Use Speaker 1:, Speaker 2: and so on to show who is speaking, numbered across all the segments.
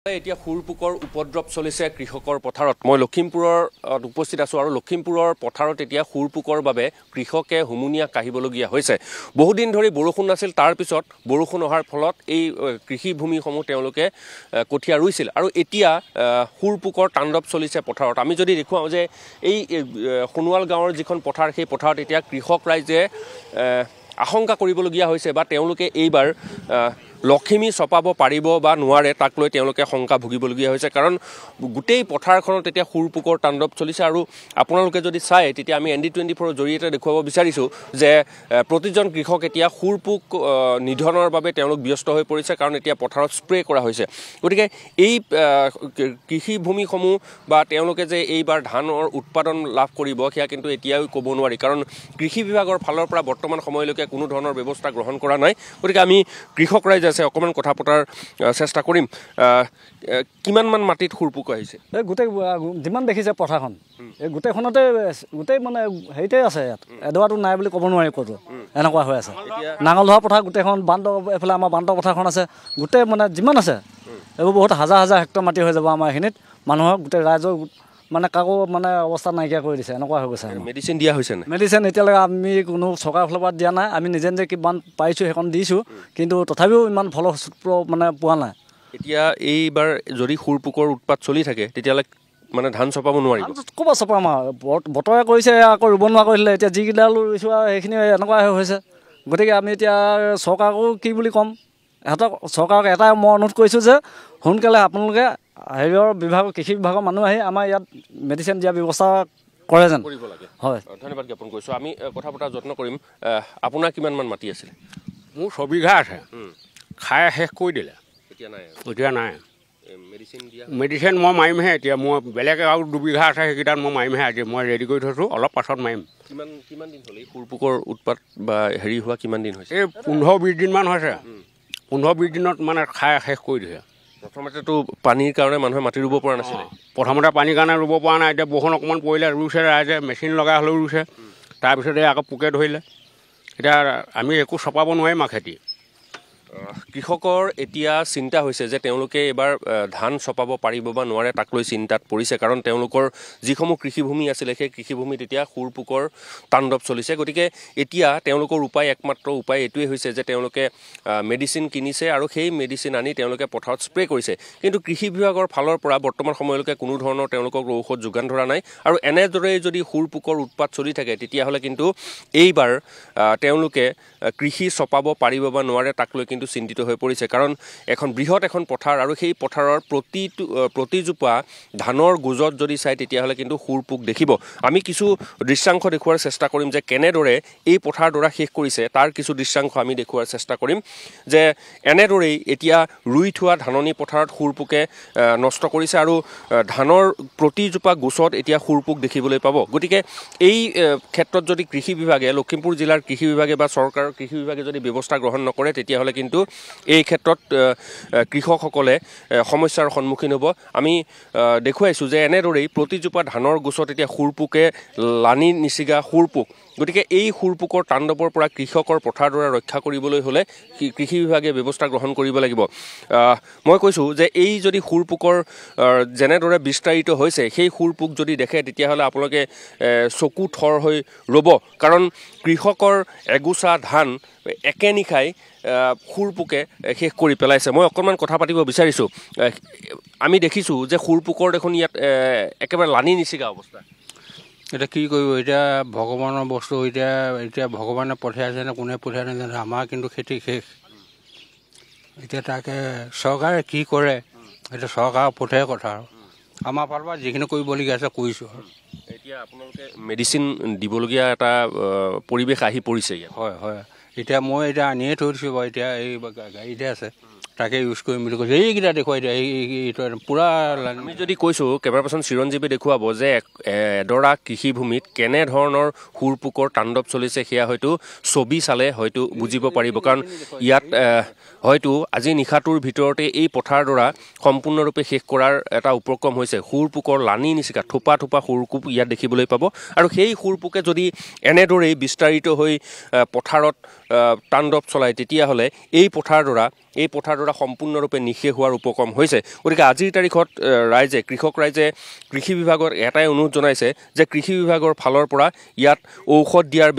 Speaker 1: এতিয়া খুৰপুকৰ উপদ্ৰৱ চলিছে কৃষকৰ পথাৰত মই লখিমপুৰৰ উপস্থিত আছো আৰু লখিমপুৰৰ পথাৰত এতিয়া খুৰপুকৰ বাবে কৃষকে হুমুনিয়া কাহিবলগীয়া হৈছে বহুদিন ধৰি বৰষুণ আছিল তাৰ পিছত বৰষুণ অহাৰ ফলত এই কৃষি ভূমিসমূহ তেওঁলোকে কঠিয়া ৰুইছিল আৰু এতিয়া খুৰপুকৰ তাণ্ডৱ চলিছে পথাৰত আমি যদি দেখুৱাও যে এই সোণোৱাল গাঁৱৰ যিখন পথাৰ সেই পথাৰত এতিয়া কৃষক ৰাইজে আশংকা কৰিবলগীয়া হৈছে বা তেওঁলোকে এইবাৰ লখিমী চপাব পাৰিব বা নোৱাৰে তাক লৈ তেওঁলোকে শংকা ভুগিবলগীয়া হৈছে কাৰণ গোটেই পথাৰখনত এতিয়া খুৰপুকৰ তাণ্ডৱ চলিছে আৰু আপোনালোকে যদি চাই তেতিয়া আমি ND24ৰ জৰিয়তে দেখুৱাব বিচাৰিছোঁ যে প্ৰতিজন কৃষক এতিয়া খুৰপুক নিধনৰ বাবে তেওঁলোক ব্যস্ত হৈ পৰিছে কাৰণ এতিয়া পথাৰত স্প্ৰে কৰা হৈছে গতিকে এই কৃষি ভূমিসমূহ বা তেওঁলোকে যে এইবাৰ ধানৰ উৎপাদন লাভ কৰিব সেয়া কিন্তু এতিয়াও ক'ব নোৱাৰি কাৰণ কৃষি বিভাগৰ ফালৰ পৰা বৰ্তমান সময়লৈকে কোনো ধৰণৰ ব্যৱস্থা গ্ৰহণ কৰা নাই গতিকে আমি কৃষক ৰাইজ আছে অকমান কথা পতাৰ চেষ্টা কৰিম কিমান মান মাটিত খুৰপুক আহিছে
Speaker 2: এই গোটেই যিমান দেখিছে পথাৰখন এই গোটেইখনতে গোটেই মানে হেৰিতে আছে ইয়াত এডৰাটো নাই বুলি ক'ব নোৱাৰি ক'তো এনেকুৱা হৈ আছে নাঙল ধৰা পথাৰ গোটেইখন বান্দ এফালে আমাৰ বান্দ পথাৰখন আছে গোটেই মানে যিমান আছে এইবোৰ বহুত হাজাৰ হাজাৰ হেক্টৰ মাটি হৈ যাব আমাৰ এইখিনিত মানুহৰ গোটেই ৰাইজৰ মানে কাকো মানে অৱস্থা নাইকিয়া কৰি দিছে এনেকুৱা হৈ গৈছে
Speaker 1: মেডিচিন দিয়া হৈছে
Speaker 2: মেডিচিন এতিয়ালৈকে আমি কোনো চৰকাৰৰ ফালৰ পৰা দিয়া নাই আমি নিজে নিজে কিমান পাৰিছোঁ সেইখন দিছোঁ কিন্তু তথাপিও ইমান ফলপ্ৰসূ মানে পোৱা নাই
Speaker 1: এতিয়া এইবাৰ যদি খুৰপুকৰ উৎপাত চলি থাকে তেতিয়াহ'লে মানে ধান চপাব নোৱাৰিব
Speaker 2: ক'ব চপাম আৰু বতৰে কৰিছে আকৌ ৰুব নোৱাৰা কৰিলে এতিয়া যিকেইডাল ৰুইছোঁ আৰু সেইখিনি এনেকুৱা হৈছে গতিকে আমি এতিয়া চৰকাৰকো কি বুলি ক'ম ইহঁতক চৰকাৰক এটাই মই অনুৰোধ কৰিছোঁ যে সোনকালে আপোনালোকে হেৰিয়ৰ বিভাগৰ কৃষি বিভাগৰ মানুহ আহি আমাৰ ইয়াত মেডিচিন দিয়াৰ ব্যৱস্থা কৰে যেন হয়
Speaker 1: ধন্যবাদ জ্ঞাপন কৰিছোঁ আমি কথা পতাৰ যত্ন কৰিম আপোনাৰ কিমানমান মাটি আছিলে
Speaker 3: মোৰ 6 বিঘা আছে খাই শেষ কৰি দিলে এতিয়া নাই মেডিচিন মই মাৰিমহে এতিয়া মই বেলেগ আৰু 2 বিঘা আছে সেইকেইটাত মই মাৰিমহে আজি মই ৰেডি কৰি থৈছোঁ অলপ পাছত মাৰিম
Speaker 1: কিমান দিন হ'ল এই খুৰপুকৰ উৎপাত বা হেৰি হোৱা কিমান দিন হৈছে
Speaker 3: এই 15-20 দিনমান হৈছে 15-20 দিনত মানে খাই শেষ কৰি দিছে
Speaker 1: প্ৰথমতেতো পানীৰ কাৰণে মানুহে মাটি ৰুব পৰা নাছিলে
Speaker 3: প্ৰথমতে পানীৰ কাৰণে ৰুব পৰা নাই এতিয়া বৰষুণ অকণমান পৰিলে ৰুইছে ৰাইজে মেচিন লগাই হ'লেও ৰুইছে তাৰপিছতে আকৌ পোকে ধৰিলে এতিয়া আমি একো চপাব নোৱাৰিম আৰু খেতি
Speaker 1: কৃষকৰ এতিয়া চিন্তা হৈছে যে তেওঁলোকে এবাৰ ধান চপাব পাৰিব বা নোৱাৰে তাক লৈ চিন্তাত পৰিছে কাৰণ তেওঁলোকৰ যিসমূহ কৃষিভূমি আছিলে সেই কৃষিভূমিত এতিয়া খুৰপুকৰ তাণ্ডৱ চলিছে গতিকে এতিয়া তেওঁলোকৰ একমাত্ৰ উপায় এইটোৱে হৈছে যে তেওঁলোকে মেডিচিন কিনিছে আৰু সেই মেডিচিন আনি তেওঁলোকে পথাৰত স্প্ৰে কৰিছে কিন্তু কৃষি বিভাগৰ ফালৰ পৰা বৰ্তমান সময়লৈকে কোনো ধৰণৰ তেওঁলোকক ঔষধ যোগান ধৰা নাই আৰু এনেদৰে যদি খুৰপুকৰ উৎপাত চলি থাকে তেতিয়াহ'লে কিন্তু এইবাৰ তেওঁলোকে কৃষি চপাব পাৰিব বা নোৱাৰে তাক লৈ কিন্তু চিন্তিত হৈ পৰিছে কাৰণ এখন বৃহৎ এখন পথাৰ আৰু সেই পথাৰৰ প্ৰতিজোপা ধানৰ গুজত যদি চাই তেতিয়াহ'লে কিন্তু খুৰপুক দেখিব আমি কিছু দৃশ্যাংশ দেখুওৱাৰ চেষ্টা কৰিম যে কেনেদৰে এই পথাৰডৰা শেষ কৰিছে তাৰ কিছু দৃশ্যাংশ আমি দেখুওৱাৰ চেষ্টা কৰিম যে এনেদৰেই এতিয়া ৰুই থোৱা ধাননি পথাৰত খুৰপুকে নষ্ট কৰিছে আৰু ধানৰ প্ৰতিজোপা গুচত এতিয়া খুৰপুক দেখিবলৈ পাব গতিকে এই ক্ষেত্ৰত যদি কৃষি বিভাগে লখিমপুৰ জিলাৰ কৃষি বিভাগে বা চৰকাৰৰ কৃষি বিভাগে যদি ব্যৱস্থা গ্ৰহণ নকৰে তেতিয়াহ'লে কিন্তু এই ক্ষেত্ৰত কৃষকসকলে সমস্যাৰ সন্মুখীন হ'ব আমি দেখুৱাইছোঁ যে এনেদৰেই প্ৰতিজোপা ধানৰ গুচত এতিয়া খুৰপুকে লানি নিচিগা খুৰপুক গতিকে এই খুৰপুকৰ তাণ্ডৱৰ পৰা কৃষকৰ পথাৰডৰা ৰক্ষা কৰিবলৈ হ'লে কৃষি বিভাগে ব্যৱস্থা গ্ৰহণ কৰিব লাগিব মই কৈছোঁ যে এই যদি খুৰপুকৰ যেনেদৰে বিস্তাৰিত হৈছে সেই খুৰপুক যদি দেখে তেতিয়াহ'লে আপোনালোকে চকু থৰ হৈ ৰ'ব কাৰণ কৃষকৰ এগোচা ধান একে নিশাই খুৰপুকে শেষ কৰি পেলাইছে মই অকণমান কথা পাতিব বিচাৰিছোঁ আমি দেখিছোঁ যে খুৰপুকৰ দেখোন ইয়াত একেবাৰে লানি নিচিগা অৱস্থা
Speaker 4: এতিয়া কি কৰিব এতিয়া ভগৱানৰ বস্তু এতিয়া ভগৱানে পঠিয়াইছে নে কোনে পঠিয়াই নাজানে আমাৰ কিন্তু খেতি শেষ এতিয়া তাকে চৰকাৰে কি কৰে এতিয়া চৰকাৰৰ ওপৰতহে কথা আৰু আমাৰ ফালৰ পৰা যিখিনি কৰিবলগীয়া আছে কৰিছোঁ আৰু
Speaker 1: এতিয়া আপোনালোকে মেডিচিন দিবলগীয়া এটা পৰিৱেশ আহি পৰিছে ইয়াত
Speaker 4: হয় এতিয়া মই এতিয়া আনিয়ে থৈ দিছোঁ বাৰু এতিয়া এই গাড়ীতে আছে তাকে ইউজ কৰিম বুলি কৈছে এইকেইটা দেখুৱাই দিয়া এইটো পূৰা
Speaker 1: আমি যদি কৈছোঁ কেমেৰা পাৰ্চন চিৰঞ্জীৱে দেখুৱাব যে এডৰা কৃষিভূমিত কেনেধৰণৰ খুৰপুকৰ তাণ্ডৱ চলিছে সেয়া হয়তো ছবি চালে হয়তো বুজিব পাৰিব কাৰণ ইয়াত হয়তো আজি নিশাটোৰ ভিতৰতে এই পথাৰডৰা সম্পূৰ্ণৰূপে শেষ কৰাৰ এটা উপক্ৰম হৈছে খুৰপুকৰ লানি নিচিকা থোপা খুৰপুক ইয়াত দেখিবলৈ পাব আৰু সেই খুৰপুকে যদি এনেদৰেই বিস্তাৰিত হৈ পথাৰত তাণ্ডৱ চলায় তেতিয়াহ'লে এই পথাৰডৰা এই পথাৰডৰা সম্পূৰ্ণৰূপে নিশেষ হোৱাৰ উপক্ৰম হৈছে। গতিকে আজিৰ তাৰিখত কৃষক ৰাইজে কৃষি বিভাগত এটাই অনুৰোধ জনাইছে যে কৃষি বিভাগৰ ফালৰ পৰা ইয়াত ঔষধ দিয়াৰ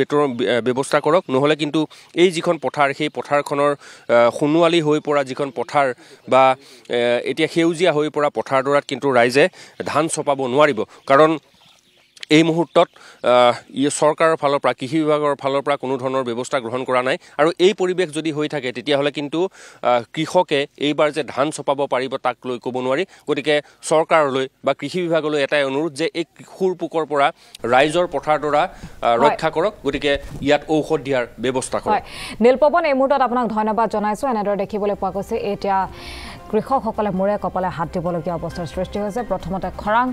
Speaker 1: ব্যৱস্থা কৰক, নহ'লে কিন্তু এই যিখন পথাৰ সেই পথাৰখনৰ সোণোৱালী হৈ পৰা যিখন পথাৰ বা এতিয়া সেউজীয়া হৈ পৰা পথাৰডৰাত কিন্তু ৰাইজে ধান চপাব নোৱাৰিব। কাৰণ এই মুহূৰ্তত চৰকাৰৰ ফালৰ পৰা কৃষি বিভাগৰ ফালৰ পৰা কোনো ধৰণৰ ব্যৱস্থা গ্ৰহণ কৰা নাই। আৰু এই পৰিৱেশ যদি হৈ থাকে তেতিয়াহ'লে কিন্তু কৃষকে এইবাৰ যে ধান চপাব পাৰিব তাক লৈ ক'ব নোৱাৰি। গতিকে চৰকাৰলৈ বা কৃষি বিভাগলৈ এটাই অনুৰোধ যে এই সুৰ পোকৰ পৰা ৰাইজৰ পথাৰডৰা ৰক্ষা কৰক, গতিকে ইয়াত ঔষধ দিয়াৰ ব্যৱস্থা কৰক।
Speaker 5: নীলপৱন, এই মুহূৰ্তত আপোনাক ধন্যবাদ জনাইছোঁ। এনেদৰে দেখিবলৈ পোৱা গৈছে এতিয়া কৃষকসকলে মূৰে কপালে হাত দিবলগীয়া অৱস্থাৰ সৃষ্টি হৈছে। প্ৰথমতে খৰাং,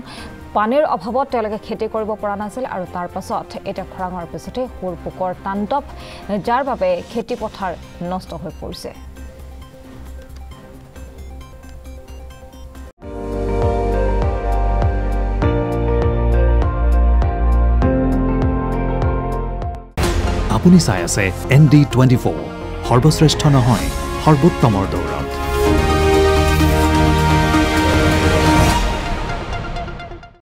Speaker 5: পানীৰ অভাৱত তেওঁলোকে খেতি কৰিব পৰা নাছিল আৰু তাৰ পাছত এতিয়া খৰাঙৰ পিছতে সুৰ পোকৰ তাণ্ডৱ, যাৰ বাবে খেতি পথাৰ নষ্ট হৈ পৰিছে।
Speaker 6: আপুনি চাই আছে ND24, সৰ্বশ্ৰেষ্ঠ নহয় সৰ্বোত্তমৰ দৌৰত।